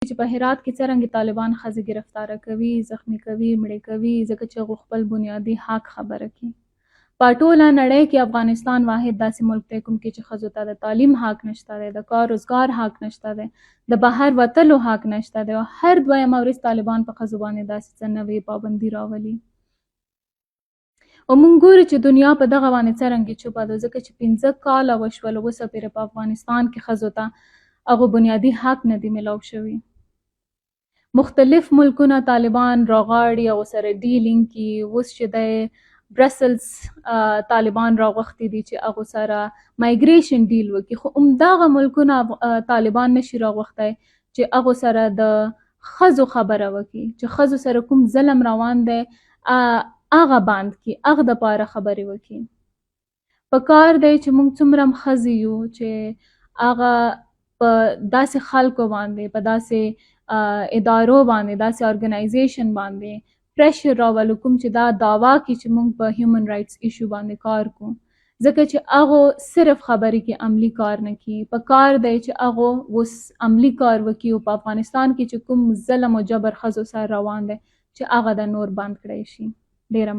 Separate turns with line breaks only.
چې په هرات کې څرنګه طالبان ښځې ګرفتاره کوي، زخمی کوي، مړې کوي، ځکه چې هغوی خپل بنیادي حق خبره کوي. په ټوله نړۍ کې افغانستان واحد داسې ملک دی کوم کې چې ښځو ته د تعلیم حق نشته دی، د کار روزګار حق نشته دی، د بهر وتلو حق نشته دی، او هر دویمه ورځ طالبان په ښځو باندې داسې څه نوې پابندي راولي. او موږ ګورو چې دنیا په دغه باندې څرنګه چوپه ده، ځکه چې 15 کاله وشول اوسه پورې په افغانستان کې ښځو ته هغو بنیادي حق نه دی میلاو شوي. مختلف ملکونه طالبان راغاړي او سره ډیلینګ کوي. اوس چې د برسلز طالبان راغوښتي دي چې هغو سره مایګریشن ډیل وکړي، خو همدغه ملکونه طالبان نشي راغوښتی چې هغو سره د ښځو خبره وکړي، چې ښځو سره کوم ظلم روان دی هغه بند کړي، هغه دپاره خبرې وکړي. په کار دی چې موږ څومره ښځې یو چې هغه په داسې خلکو باندې، په داسې ادارو باندې، داسې ارګنایزیشن باندې پریشر راولو کوم چې دا دعوا کړي چې موږ په هیومن رایټس ایشو باندې کار کوو، ځکه چې هغو صرف خبرې کې عملي کار نه کوي. په کار دی چې هغو اوس عملي کار وکړي او په افغانستان کې چې کوم ظلم او جبر ښځو سره روان دی چې هغه د نور بند کړی شي. ډېره